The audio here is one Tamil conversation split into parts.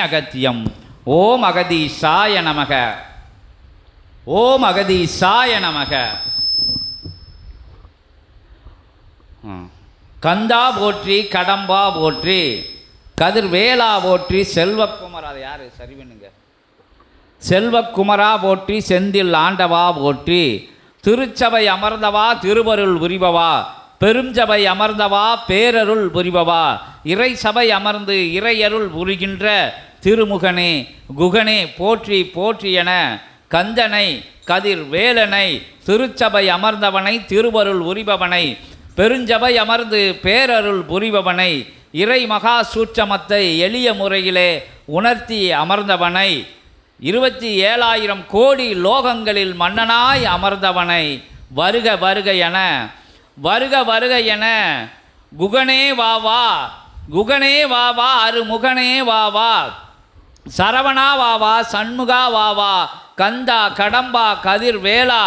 அகத்தியம். ஓம் அகதீசாய நமக. ஓம் அகதீசாய நமக. கந்தா போற்றி, கடம்பா போற்றி, கதிர்வேலா போற்றி, செல்வக்குமரா. அது யாரு? சரிவனுங்க. செல்வக்குமரா போற்றி, செந்தில் ஆண்டவா போற்றி, திருச்சபை அமர்ந்தவா, திருவருள் புரிபவா, பெருஞ்சபை அமர்ந்தவா, பேரருள் புரிபவா, இறை சபை அமர்ந்து இறையருள் புரிகின்ற திருமுகனே குகனே போற்றி போற்றி என கந்தனை, கதிர் வேலனை, திருச்சபை அமர்ந்தவனை, திருவருள் உரிபவனை, பெருஞ்சபை அமர்ந்து பேரருள் புரிபவனை, இறை மகா சூட்சமத்தை எளிய முறையிலே உணர்த்தி அமர்ந்தவனை, 27,000 கோடி லோகங்களில் மன்னனாய் அமர்ந்தவனை, வருக வருக என, வருக வருக என, குகனே வாவா, குகனே வாவா, அருமுகனே வாவா, சரவணா வாவா, சண்முகா வாவா, கந்தா கடம்பா கதிர் வேலா.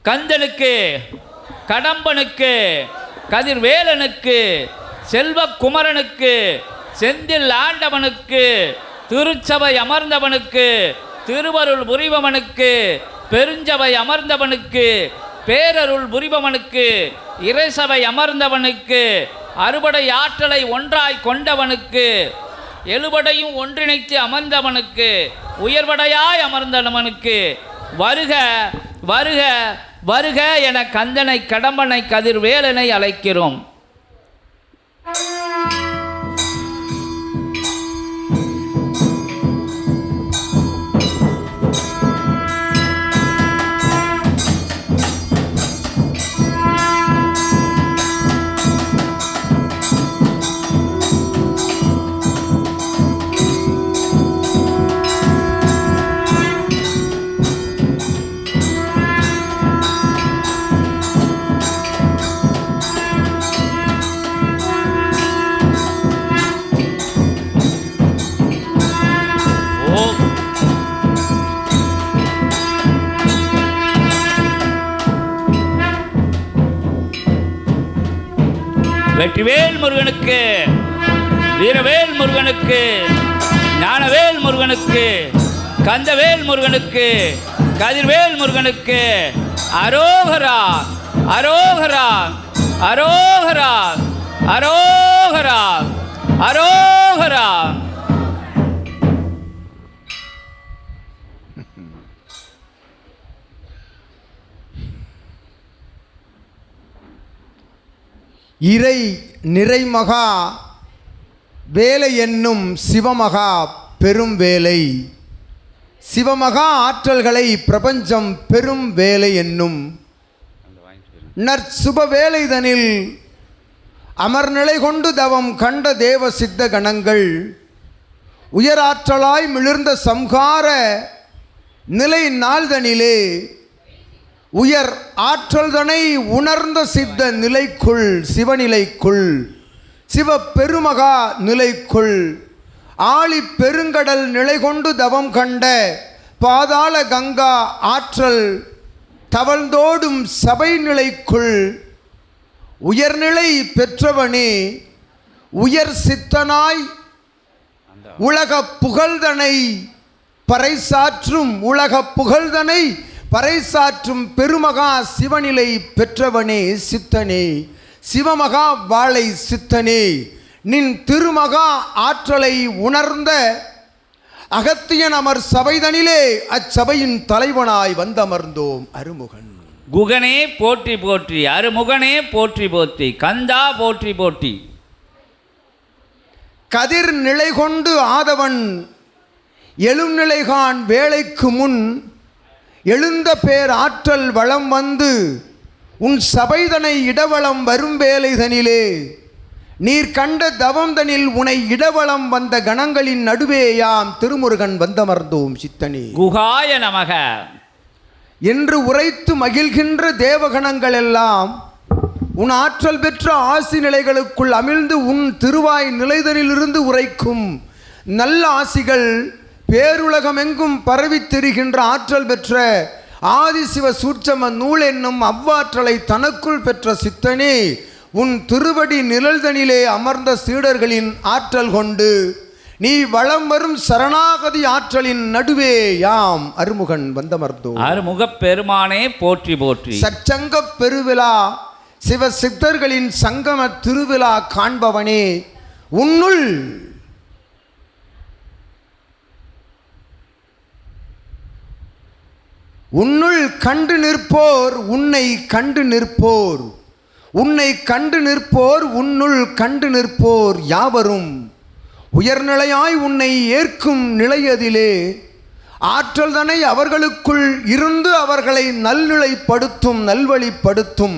கந்தனுக்கு, கடம்பனுக்கு, கதிர் வேலனுக்கு, செல்வக்குமரனுக்கு, செந்தில் ஆண்டவனுக்கு, திருச்சபை அமர்ந்தவனுக்கு, திருவருள் புரிபவனுக்கு, பெருஞ்சபை அமர்ந்தவனுக்கு, பேரருள் புரிபவனுக்கு, இறைசபை அமர்ந்தவனுக்கு, அறுபடை ஆற்றலை ஒன்றாய் கொண்டவனுக்கு, எழுபடையும் ஒன்றிணைத்து அமர்ந்தவனுக்கு, உயர்வடையாய் அமர்ந்தவனுக்கு, வருக வருக வருக என கந்தனை, கடம்பனை, கதிர்வேலனை அழைக்கிறோம். வெற்றிவேல் முருகனுக்கு, வீரவேல் முருகனுக்கு, ஞானவேல் முருகனுக்கு, கந்தவேல் முருகனுக்கு, கதிர்வேல் முருகனுக்கு அரோகரா அரோகரா அரோகரா அரோகரா அரோகரா. இறை நிறைமகா வேலை என்னும் சிவமகா பெரும் வேலை, சிவமகா ஆற்றல்களை பிரபஞ்சம் பெரும் வேலை என்னும் நற்சுப வேலைதனில் அமர்நிலை கொண்டு தவம் கண்ட தேவ சித்த கணங்கள் உயராற்றலாய் மிளிர்ந்த சம்ஹார நிலை நாள்தனிலே உயர் ஆற்றல்தனை உணர்ந்த சித்த நிலைக்குள், சிவநிலைக்குள், சிவ பெருமகா நிலைக்குள் ஆழி பெருங்கடல் நிலை கொண்டு தவம் கண்ட பாதாள கங்கா ஆற்றல் தவழ்ந்தோடும் சபை நிலைக்குள் உயர்நிலை பெற்றவனே, உயர் சித்தனாய் உலக புகழ்தனை பறைசாற்றும், உலக புகழ்தனை பறைசாற்றும் பெருமகா சிவநிலை பெற்றவனே, சித்தனே, சிவமகா வாழை சித்தனே, நின் திருமகா ஆற்றலை உணர்ந்த அகத்தியன் அமர் சபைதனிலே அச்சபையின் தலைவனாய் வந்தமர்ந்தோம் அருமுகன். குகனே போற்றி போற்றி, அருமுகனே போற்றி போற்றி, கந்தா போற்றி போற்றி. கதிர் நிலை கொண்டு ஆதவன் எழும் நிலைகான் வேளைக்கு முன் எழுந்த பேர் ஆற்றல் வளம் வந்து உன் சபைதனை இடவளம் வரும் வேலைதனிலே நீர் கண்ட தவம்தனில் உனை இடவளம் வந்த கணங்களின் நடுவே யாம் திருமுருகன் வந்தமர்ந்தோம் சித்தனே. குகாய நமக என்று உரைத்து மகிழ்கின்ற தேவகணங்கள் எல்லாம் உன் ஆற்றல் பெற்ற ஆசி நிலைகளுக்குள் அமிழ்ந்து உன் திருவாய் நிலைதனிலிருந்து உரைக்கும் நல்ல ஆசிகள் பேருலகமெங்கும் பரவித் திரிகின்ற ஆற்றல் பெற்ற ஆதிசிவ சூட்சம நூல் என்னும் அவ்வாற்றலை தனக்குள் பெற்ற சித்தனே, உன் திருவடி நிழல்தனிலே அமர்ந்த சீடர்களின் ஆற்றல் கொண்டு நீ வளம் வரும் சரணாகதி ஆற்றலின் நடுவே யாம் அருமுகன் வந்தமர்ந்தோம். அருமுகப் பெருமானே போற்றி போற்றி. சச்சங்கப் பெருவிழா சிவ சித்தர்களின் சங்கம திருவிழா காண்பவனே, உன்னுள் கண்டு நிற்போர் உன்னை கண்டு நிற்போர், உன்னை கண்டு நிற்போர் உன்னுள் கண்டு நிற்போர் யாவரும் உயர்நிலையாய் உன்னை ஏற்கும் நிலையதிலே ஆற்றல் தனை அவர்களுக்குள் இருந்து அவர்களை நல்நிலைப்படுத்தும் நல்வழிப்படுத்தும்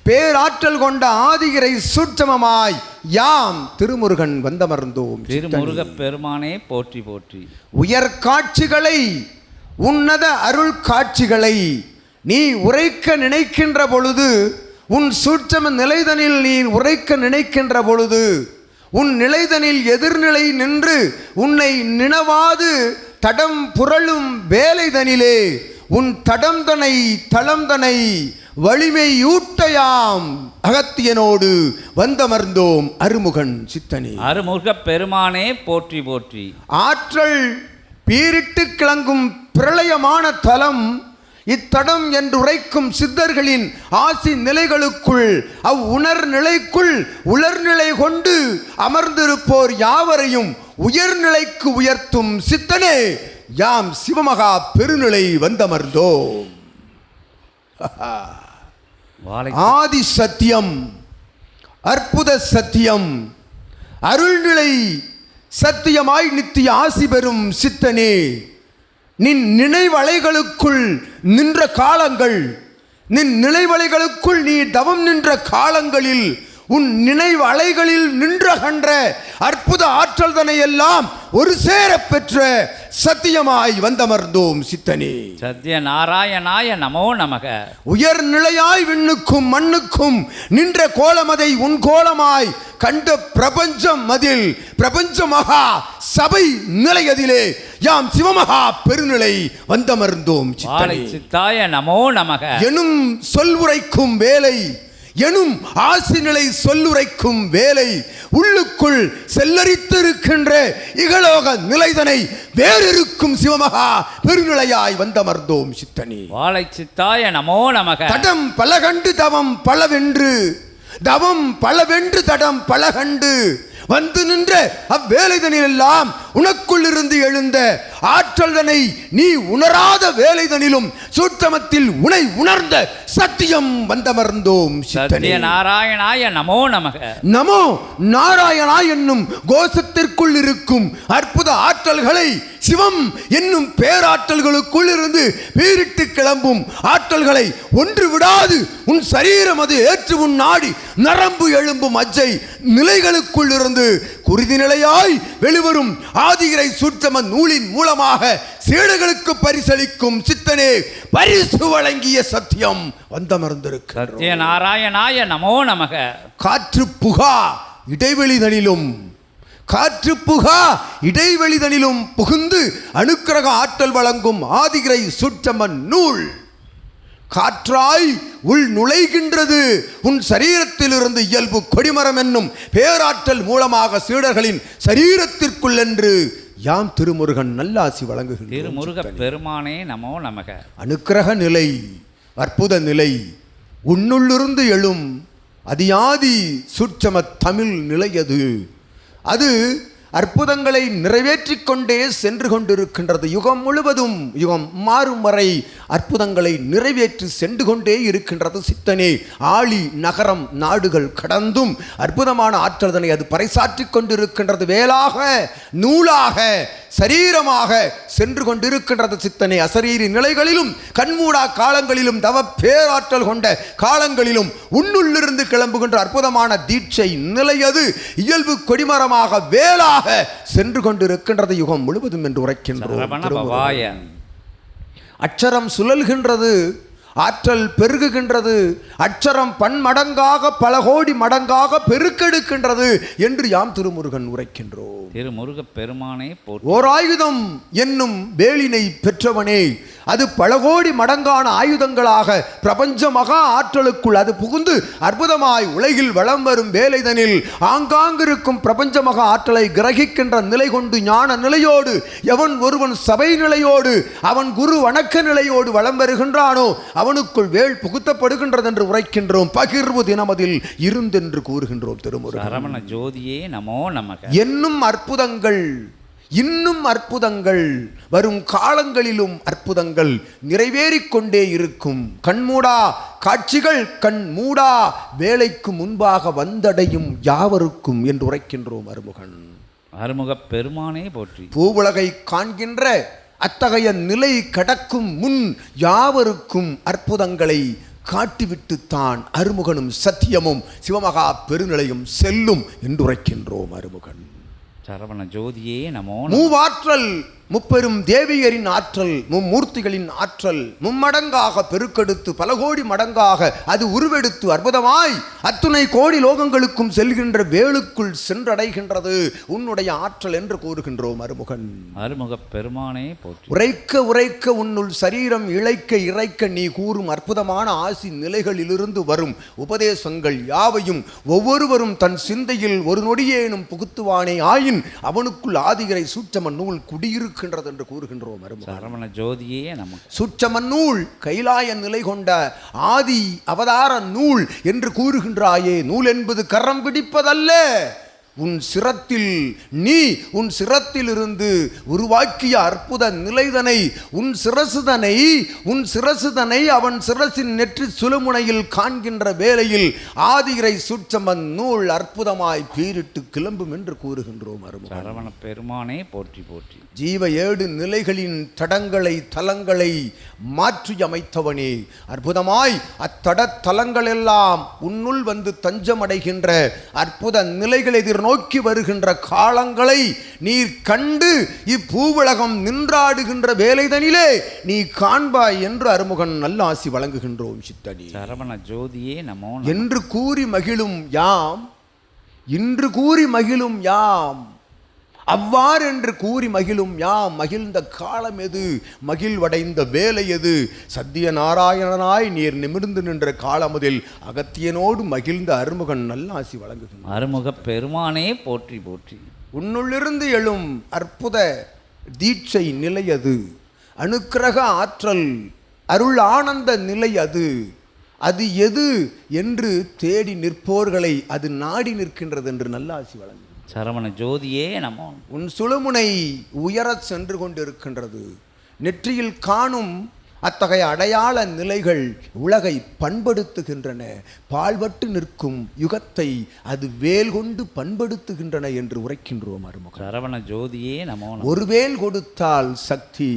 பேராற்றல் கொண்ட ஆதிகிரை சூட்சமமாய் யாம் திருமுருகன் வந்தமர்ந்தோம். திருமுருகப் பெருமானே போற்றி போற்றி. உயர் காட்சிகளை உன்னத அருள் காட்சிகளை நீ உரைக்க நினைக்கின்ற பொழுது, உன் சூட்சம நிலைதனில் நீ உரைக்க நினைக்கின்ற பொழுது, உன் நிலைதனில் எதிர்நிலை நின்று உன்னை நினவாது தடம் புரளும் வேலைதனிலே உன் தடம்தனை தளம்தனை வலிமையூட்டையாம் அகத்தியனோடு வந்தமர்ந்தோம் அருமுகன் சித்தனே. அருமுகப் பெருமானே போற்றி போற்றி. ஆற்றல் பீரிட்டு கிளங்கும் பிரளயமான தலம் இத்தடம் என்று உரைக்கும் சித்தர்களின் ஆசி நிலைகளுக்குள் அவ்வுணர் நிலைக்குள் உலர்நிலை கொண்டு அமர்ந்திருப்போர் யாவரையும் உயர்நிலைக்கு உயர்த்தும் சித்தனே, யாம் சிவமகா பெருநிலை வந்தமர்ந்தோம். ஆதி சத்தியம், அற்புத சத்தியம், அருள்நிலை சத்தியமாய் நித்திய ஆசி பெறும் சித்தனே, நின் நினைவலைகளுக்குள் நின்ற காலங்கள், நின் நினைவலைகளுக்குள் நீ தவம் நின்ற காலங்களில் உன் நினைவு அலைகளில் நின்றகன்ற அற்புத ஆற்றல் தனை எல்லாம் ஒரு சேர பெற்ற சத்தியமாய் வந்தமர்ந்தோம் சித்தனே. சத்ய நாராயணாய நமோ நமக. உயர்நிலையாய் விண்ணுக்கும் மண்ணுக்கும் நின்ற கோலமதை உன் கோலமாய் கண்ட பிரபஞ்சம் அதில் பிரபஞ்ச மகா சபை நிலையதிலே யாம் சிவமகா பெருநிலை வந்தமர்ந்தோம் சித்தாய நமோ நமக. எனும் சொல்வுரைக்கும் வேலை, எனும் ஆசிநிலை சொல்லுரைக்கும் வேலை உள்ளுக்குள் செல்லரித்திருக்கின்ற இகலோக நிலைதனை வேறிருக்கும் சிவமகா பெருநிலையாய் வந்தமர்ந்தோம் சித்தனே. வாழை சித்தாய நமோ நமக. தடம் பலகண்டு தவம் பலவென்று, தவம் பலவென்று தடம் பலகண்டு வந்து நின்ற அவ்வேலைதனிலெல்லாம் உனக்குள் இருந்து எழுந்த ஆற்றல்தனை நீ உணராத வேலைதனிலும் சூட்சமத்தில் உனை உணர்ந்த சத்தியம் வந்தமர்ந்தோம் சித்தனே. நாராயணாய நமோ நமக. நமோ நாராயணாய் என்னும் கோஷத்திற்குள் இருக்கும் அற்புத ஆற்றல்களை சிவம் என்னும் பேராற்றல்களுக்குள் இருந்து வீரிட்டு கிளம்பும் ஆற்றல்களை ஒன்று விடாது உன் சரீரம் அது ஏற்று உன் நாடி நரம்பு எழும்பும் அஜ்ஜை நிலைகளுக்குள் இருந்து குருதி நிலையாய் வெளிவரும் ஆதிகிரை சூட்சம நூலின் மூலமாக சீடர்களுக்கு பரிசளிக்கும் சித்தனே, பரிசு வழங்கிய சத்தியம் வந்தமர்ந்திருக்கு. சத்ய நாராயணாய நமோ நமக. காற்று புகா இடைவெளிதனிலும், காற்று புகா இடைவெளிதனிலும் புகுந்து அனுக்கிரக ஆற்றல் வழங்கும் ஆதிகிரை சூட்சம நூல் காற்றாய் உள் நுழைகின்றது உன் சரீரத்திலிருந்து இயல்பு கொடிமரம் என்னும் பேராற்றல் மூலமாக சீடர்களின் சரீரத்திற்குள் என்று யாம் திருமுருகன் நல்லாசி வழங்குகின்றோம். திருமுருக பெருமானே நமோ நமக. அனுக்கிரக நிலை, அற்புத நிலை, உன்னுள்ளிருந்து எழும் அதியாதி சூட்சம தமிழ் நிலையது. அது அற்புதங்களை நிறைவேற்றிக் கொண்டே சென்று கொண்டிருக்கின்றது. யுகம் முழுவதும், யுகம் மாறும் வரை அற்புதங்களை நிறைவேற்றி சென்று கொண்டே இருக்கின்றது சித்தனே. ஆழி நகரம் நாடுகள் கடந்தும் அற்புதமான ஆற்றல்தனை அது பறைசாற்றி கொண்டிருக்கின்றது. வேலாக நூலாக சரீரமாக சென்று கொண்டிருக்கின்றது சித்தனே. அசரீரி நிலைகளிலும் கண்மூடா காலங்களிலும் தவ பேராற்றல் கொண்ட காலங்களிலும் உன்னுள்ளிருந்து கிளம்புகின்ற அற்புதமான தீட்சை நிலையது இயல்பு கொடிமரமாக வேலாக சென்று கொண்டிருக்கின்றது யுகம் முழுவதும் என்று உரைக்கின்றோம். அட்சரம் சுழல்கின்றது, ஆற்றல் பெருகுகின்றது, அட்சரம் பன்மடங்காக பல கோடி மடங்காக பெருக்கெடுக்கின்றது என்று யாம் திருமுருகன் உரைக்கின்றோம். திருமுருகப் பெருமானே போற்றி. ஓர் ஆயுதம் என்னும் வேலினை பெற்றவனே, அது பல கோடி மடங்கான ஆயுதங்களாக பிரபஞ்ச மகா ஆற்றலுக்குள் அது புகுந்து அற்புதமாய் உலகில் வளம் வரும் வேலைதனில் ஆங்காங்கிருக்கும் பிரபஞ்ச மகா ஆற்றலை கிரகிக்கின்ற நிலை கொண்டு ஞான நிலையோடு எவன் ஒருவன் சபை நிலையோடு அவன் குரு வணக்க நிலையோடு வளம் வருகின்றானோ அவனுக்குள் வேள் புகுத்தப்படுகின்றது என்று உரைக்கின்றோம். பகிர்வு தினமதில் இருந்தென்று கூறுகின்றோம். திருமுருகன் சரவண ஜோதியே நமோ நமக. என்னும் அற்புதங்கள் இன்னும் அற்புதங்கள் வரும் காலங்களிலும் அற்புதங்கள் நிறைவேறிக்கொண்டே இருக்கும். கண்மூடா காட்சிகள் கண் மூடா வேலைக்கு முன்பாக வந்தடையும் யாவருக்கும் என்று உரைக்கின்றோம். அருமுகன் அருமுகப் பெருமானே போற்றி. பூவுலகை காண்கின்ற அத்தகைய நிலை கடக்கும் முன் யாவருக்கும் அற்புதங்களை காட்டிவிட்டுத்தான் அருமுகனும் சத்தியமும் சிவமகா பெருநிலையும் செல்லும் என்று உரைக்கின்றோம். அருமுகன் சரவண ஜோதியே நமோ. மூவாற்றல் முப்பெரும் தேவியரின் ஆற்றல், மும்மூர்த்திகளின் ஆற்றல் மும்மடங்காக பெருக்கெடுத்து பல கோடி மடங்காக அது உருவெடுத்து அற்புதமாய் அத்துணை கோடி லோகங்களுக்கும் செல்கின்ற வேளுக்குள் சென்றடைகின்றது உன்னுடைய ஆற்றல் என்று கூறுகின்றோம். அருமுகன் அருமுகப் பெருமானே போற்றி. உரைக்க உரைக்க உன்னுள் சரீரம் இழைக்க இறைக்க நீ கூறும் அற்புதமான ஆசி நிலைகளிலிருந்து வரும் உபதேசங்கள் யாவையும் ஒவ்வொருவரும் தன் சிந்தையில் ஒரு நொடியேனும் புகுத்துவானே ஆயின் அவனுக்குள் ஆதிகரை சூட்சம நூல் குடியிருக்க என்று கூறுகின்றோம். சரவண ஜோதியே நமக்கு. சுற்றம நூல் கைலாய நிலை கொண்ட ஆதி அவதார நூல் என்று கூறுகின்றாயே, நூல் என்பது கரம் பிடிப்பதல்ல, உன் சிரத்தில் நீ உன் சிரத்திலிருந்து உருவாக்கிய அற்புத நிலைதனை உன் சிரசுதனை அவன் சிரசின் நெற்றி சுழுமுனையில் காண்கின்ற வேளையில் ஆதிரை சுற்றமன் நூல் அற்புதமாய் பீரிட்டு கிளம்பும் என்று கூறுகின்றோம். சரவண பெருமானே போற்றி போற்றி. ஜீவ ஏடு நிலைகளின் தடங்களை தலங்களை மாற்றி அமைத்தவனே, அற்புதமாய் அத்தட தலங்களெல்லாம் உன்னுள் வந்து தஞ்சமடைகின்ற அற்புத நிலைகளை நோக்கி வருகின்ற காலங்களை நீர் கண்டு இப்பூவுலகம் நின்றாடுகின்ற வேலைதனிலே நீ காண்பாய் என்று அருமுகன் நல்லாசி வழங்குகின்றோம். சித்தனி சரவண ஜோதியே நமோ என்று கூறி மகிழும் யாம், இன்று கூறி மகிழும் யாம், அவ்வாறென்று கூறி மகிழும் யாம். மகிழ்ந்த காலம் எது, மகிழ்வடைந்த வேலை எது? சத்திய நாராயணனாய் நீர் நிமிர்ந்து நின்ற காலமுதில் அகத்தியனோடு மகிழ்ந்த அருமுகன் நல்லாசி வழங்குகின்றார். அருமுகப் பெருமானே போற்றி போற்றி. உன்னுள்ளிருந்து எழும் அற்புத தீட்சை நிலை அது, அனுக்கிரக ஆற்றல் அருள் ஆனந்த நிலை அது. அது எது என்று தேடி நிற்போர்களை அது நாடி நிற்கின்றது என்று நல்லாசி வழங்கு. சரவண ஜோதியே நமோ. உன் சுழுமுனை உயரச் சென்று கொண்டிருக்கின்றது. நெற்றியில் காணும் அத்தகைய அடையாள நிலைகள் உலகை பண்படுத்துகின்றன. பால்பட்டு நிற்கும் யுகத்தை அது வேல் கொண்டு பண்படுத்துகின்றன என்று உரைக்கின்றோம். அருமுகம் சரவண ஜோதியே நமோ. ஒரு வேல் கொடுத்தால் சக்தி,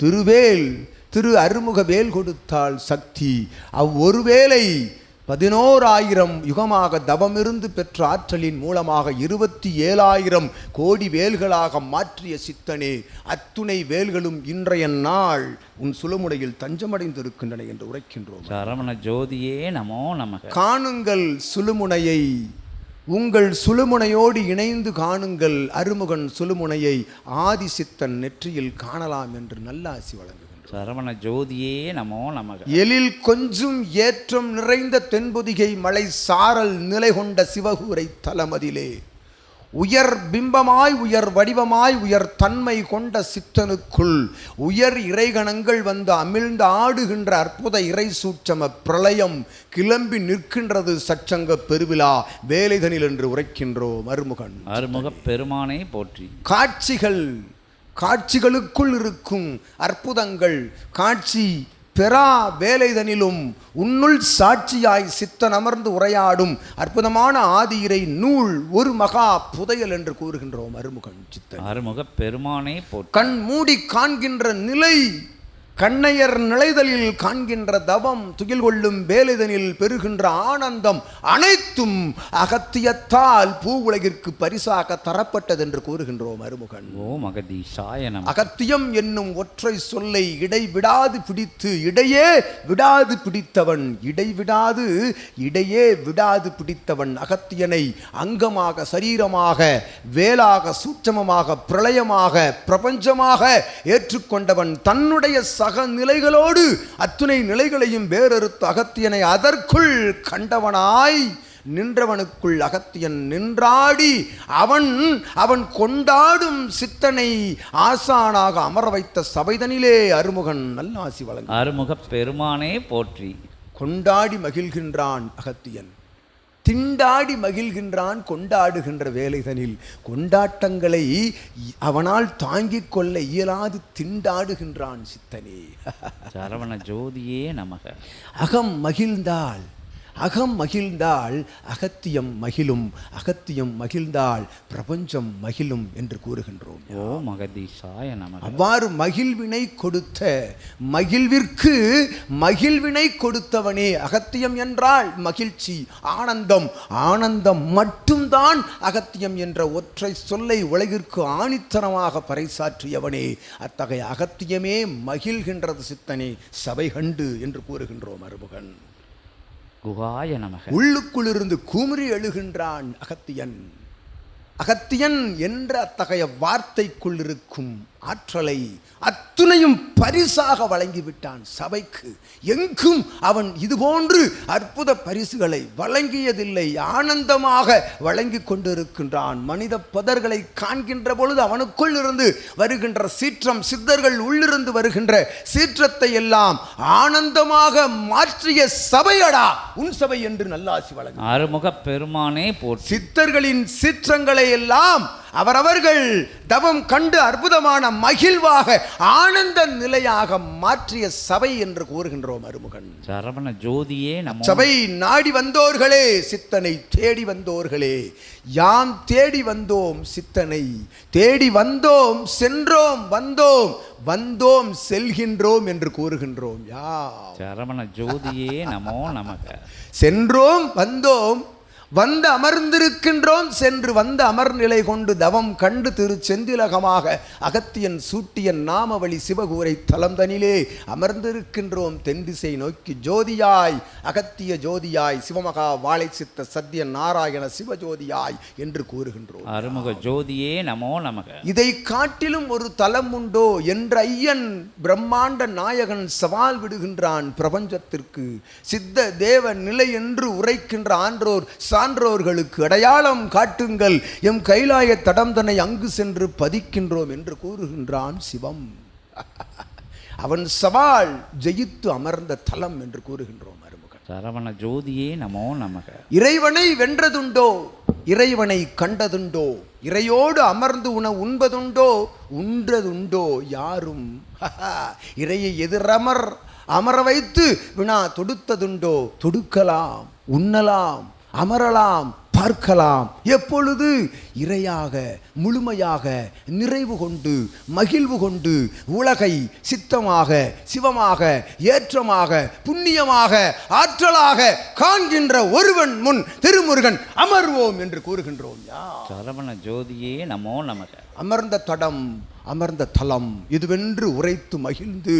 திருவேல் திரு அருமுக வேல் கொடுத்தால் சக்தி. அவ்வொரு வேலை 11,000 யுகமாக தவமிருந்து பெற்ற ஆற்றலின் மூலமாக 27,000 கோடி வேல்களாக மாற்றிய சித்தனே, அத்துணை வேல்களும் இன்றைய நாள் உன் சுழுமுனையில் தஞ்சமடைந்திருக்கின்றன என்று உரைக்கின்றோம். சரவண ஜோதியே நமோ நமக. காணுங்கள் சுழுமுனையை, உங்கள் சுழுமுனையோடு இணைந்து காணுங்கள் அருமுகன் சுழுமுனையை. ஆதிசித்தன் நெற்றியில் காணலாம் என்று நல்லாசி வழங்கு. சரவண ஜோதியே நமோ நமக. எழில் கொஞ்சம் ஏற்றம் நிறைந்த தென்பொதிகை மலை சாரல் நிலை கொண்ட சிவகூரை தலமதிலே உயர் பிம்பமாய் உயர் வடிவமாய் உயர் தன்மை கொண்ட சித்தனுக்குள் உயர் இறைகணங்கள் வந்து அமிழ்ந்து ஆடுகின்ற அற்புத இறை சூட்சம பிரளயம் கிளம்பி நிற்கின்றது. சச்சங்க பெருவிழா வேலைதனில் என்று உரைக்கின்றோம். அருமுகன் அருமுகப் பெருமானை போற்றி. காட்சிகளுக்குள் இருக்கும் அற்புதங்கள் காட்சி பெறா வேலைதனிலும் உன்னுள் சாட்சியாய் சித்தன் அமர்ந்து உரையாடும் அற்புதமான ஆதியிரை நூல் ஒரு மகா புதையல் என்று கூறுகின்றோம். அருமுகன் சித்தன் அருமுகப் பெருமானை போற்றி. கண் மூடி காண்கின்ற நிலை கண்ணையர் நிலைதலில் காண்கின்ற தவம், துயில் கொள்ளும் வேலைதனில் பெறுகின்ற ஆனந்தம் அனைத்தும் அகத்தியத்தால் பூ உலகிற்கு பரிசாக தரப்பட்டது என்று கூறுகின்றோம் அருமுகன். ஓம் அகதீசாய நமக. அகத்தியம் என்னும் ஒற்றை சொல்லை இடைவிடாது பிடித்து இடையே விடாது பிடித்தவன், இடையே விடாது பிடித்தவன் அகத்தியனை அங்கமாக, சரீரமாக, வேலாக, சூட்சமமாக, பிரளயமாக, பிரபஞ்சமாக ஏற்றுக்கொண்டவன். தன்னுடைய சக நிலைகளோடு அத்துணை நிலைகளையும் வேறறுத்து அகத்தியனை அதற்குள் கண்டவனாய் நின்றவனுக்குள் அகத்தியன் நின்றாடி அவன் கொண்டாடும் சித்தனை ஆசானாக அமர வைத்த சபைதனிலே அருமுகன் நல்லாசி வழங்க. அருமுக பெருமானே போற்றி. கொண்டாடி மகிழ்கின்றான் அகத்தியன், திண்டாடி மகிழ்கின்றான் கொண்டாடுகின்ற வேலைதனில். கொண்டாட்டங்களை அவனால் தாங்கிக் கொள்ள இயலாது திண்டாடுகின்றான் சித்தனே. சரவண ஜோதியே நமக. அகம் மகிழ்ந்தால் அகத்தியம் மகிழும், அகத்தியம் மகிழ்ந்தால் பிரபஞ்சம் மகிழும் என்று கூறுகின்றோம். ஓம் அகதீசாய நமக. அவ்வாறு மகிழ்வினை கொடுத்த, மகிழ்விற்கு மகிழ்வினை கொடுத்தவனே. அகத்தியம் என்றால் மகிழ்ச்சி, ஆனந்தம். ஆனந்தம் மட்டும்தான் அகத்தியம் என்ற ஒற்றை சொல்லை உலகிற்கு ஆணித்தனமாக பறைசாற்றியவனே. அத்தகைய அகத்தியமே மகிழ்கின்றது சித்தனே சபை கண்டு என்று கூறுகின்றோம் அருமுகன். குகாய நமக. உள்ளுக்குள்ளிருந்து கூமுறி எழுகின்றான் அகத்தியன். அகத்தியன் என்ற அத்தகைய வார்த்தைக்குள் இருக்கும் ஆற்றலை அத்துணையும் பரிசாக வழங்கிவிட்டான் சபைக்கு. எங்கும் அவன் இதுபோன்று அற்புத பரிசுகளை வழங்கியதில்லை, ஆனந்தமாக வழங்கி கொண்டிருக்கின்றான். மனித பதர்களை காண்கின்ற பொழுது அவனுக்குள் இருந்து வருகின்ற சீற்றம், சித்தர்கள் உள்ளிருந்து வருகின்ற சீற்றத்தை எல்லாம் ஆனந்தமாக மாற்றிய சபையடா உன் சபை என்று நல்லாசி வழங்க. அருமுக பெருமானே போற்றி. சித்தர்களின் சீற்றங்களை எல்லாம் அவரவர்கள் தவம் கண்டு அற்புதமான மகிழ்வாக ஆனந்த நிலையாக மாற்றிய சபை என்று கூறுகின்றோம் அருமுகன். சரவண ஜோதியே நம. சபை நாடி வந்தோர்களே, சித்தனை தேடி வந்தோர்களே, யாம் தேடி வந்தோம் சித்தனை, தேடி வந்தோம், சென்றோம், வந்தோம் செல்கின்றோம் என்று கூறுகின்றோம். யா சரவண ஜோதியே நமோ நமக. சென்றோம், வந்தோம், வந்து அமர்ந்திருக்கின்றோம். சென்று வந்த அமர்நிலை கொண்டு தவம் கண்டு திரு செந்திலகமாக அகத்தியன் சூட்டிய நாமவழி சிவகூரை தலம்தனிலே அமர்ந்திருக்கின்றோம். தென்திசை நோக்கி ஜோதியாய், அகத்திய ஜோதியாய், சிவமகா வாழை சித்த சத்திய நாராயண சிவஜோதியாய் என்று கூறுகின்றோம். அருமுக ஜோதியே நமோ நமக. இதை காட்டிலும் ஒரு தலம் உண்டோ என்ற ஐயன் பிரம்மாண்ட நாயகன் சவால் விடுகின்றான் பிரபஞ்சத்திற்கு. சித்த தேவ நிலை என்று உரைக்கின்ற ஆன்றோர் சான்றோர்களுக்கு அடையாளம் காட்டுங்கள், எம் கைலாய தடம்தனை அங்கு சென்று பதிக்கின்றோம் என்று கூறுகின்றான் சிவம். அவன் சவால் ஜெயித்து அமர்ந்த தலம் என்று கூறுகின்றோம் அருமுகன். சரவண ஜோதியே நமோ நமக. இறைவனை வென்றதுண்டோ, இறைவனை கண்டதுண்டோ, இறையோடு அமர்ந்து உண்பதுண்டோ, உன்றதுண்டோ யாரும். இறையை அமர வைத்து வினா தொடுத்ததுண்டோ, தொடுக்கலாம், உண்ணலாம், அமரலாம், பார்க்கலாம். எப்பொழுது இறையாக முழுமையாக நிறைவு கொண்டு மகிழ்வு கொண்டு உலகை சித்தமாக சிவமாக ஏற்றமாக புண்ணியமாக ஆற்றலாக காண்கின்ற ஒருவன் முன் திருமுருகன் அமர்வோம் என்று கூறுகின்றோம். சரவண ஜோதியே நமோ நமக. அமர்ந்த தடம், அமர்ந்த தலம் இதுவென்று உரைத்து மகிழ்ந்து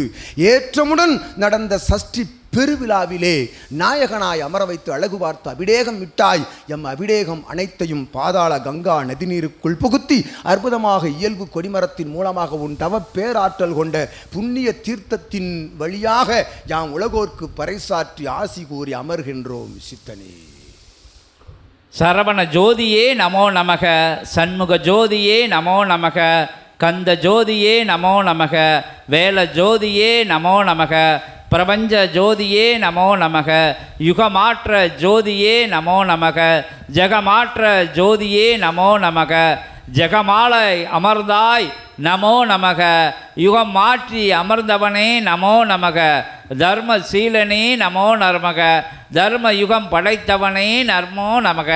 ஏற்றமுடன் நடந்த சஷ்டி பெருவிழாவிலே நாயகனாய் அமர வைத்து அழகு பார்த்து அபிடேகம் விட்டாய். எம் அபிடேகம் அனைத்தையும் பாதாள கங்கா நதிநீருக்குள் புகுத்தி அற்புதமாக இயல்பு கொடிமரத்தின் மூலமாக உன் தவ பேராற்றல் கொண்ட புண்ணிய தீர்த்தத்தின் வழியாக யாம் உலகோர்க்கு பறைசாற்றி ஆசி கூறி அமர்கின்றோம் சித்தனே. சரவண ஜோதியே நமோ நமக. சண்முக ஜோதியே நமோ நமக. கந்த ஜோதியே நமோ நமக. வேல ஜோதியே நமோ நமக. பிரபஞ்ச ஜோதியே நமோ நமக. யுகமாற்ற ஜோதியே நமோ நமக. ஜெகமாற்ற ஜோதியே நமோ நமக. ஜெகமாலை அமர்ந்தாய் நமோ நமக. யுகம் மாற்றி அமர்ந்தவனே நமோ நமக. தர்மசீலனே நமோ நமக. தர்ம யுகம் படைத்தவனே நர்மோ நமக.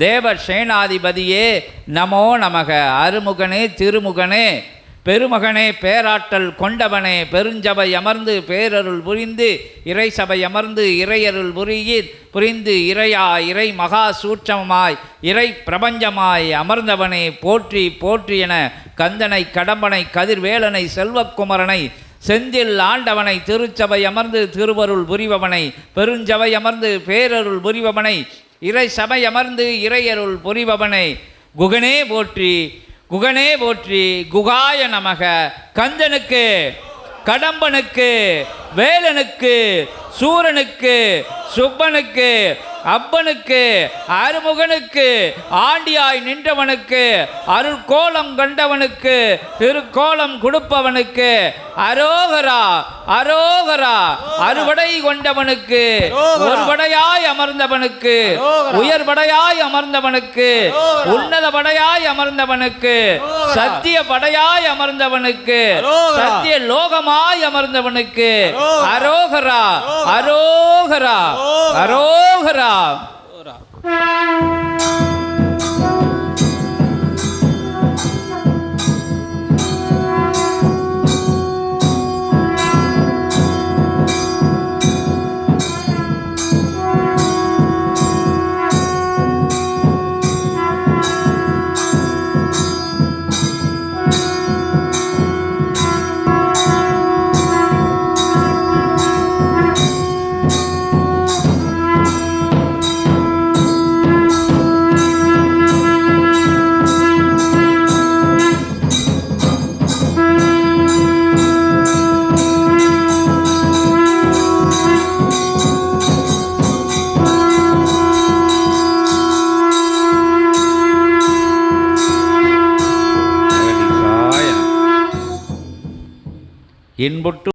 தேவ சேனாதிபதியே நமோ நமக. அருமுகனே திருமுகனே பெருமகனே பேராற்றல் கொண்டவனே பெருஞ்சபை அமர்ந்து பேரருள் புரிந்து இறை சபை அமர்ந்து இறையருள் புரிந்து இறையா இறை மகா சூட்சமாய் இறை பிரபஞ்சமாய் அமர்ந்தவனே போற்றி போற்றி என கந்தனை கடம்பனை கதிர்வேலனை செல்வக்குமரனை செந்தில் ஆண்டவனை திருச்சபை அமர்ந்து திருவருள் புரிபவனை பெருஞ்சபை அமர்ந்து பேரருள் புரிபவனை இறை சபை அமர்ந்து இறையருள் புரிபவனை குகனே போற்றி குகனே போற்றி குகாய நமக கந்தனுக்கு கடம்பனுக்கு வேலனுக்கு சூரனுக்கு சுப்பனுக்கு அப்பனுக்கு அருமுகனுக்கு ஆண்டியாய் நின்றவனுக்கு அருள் கோலம் கண்டவனுக்கு திருக்கோலம் கொடுப்பவனுக்கு அரோகரா அரோகரா அறுபடை கொண்டவனுக்கு ஒருபடையாய் அமர்ந்தவனுக்கு உயர்படையாய் அமர்ந்தவனுக்கு உன்னத படையாய் அமர்ந்தவனுக்கு சத்திய படையாய் அமர்ந்தவனுக்கு சத்திய லோகமாய் அமர்ந்தவனுக்கு அரோகரா அரோகரா அரோகரா. இன்புற்று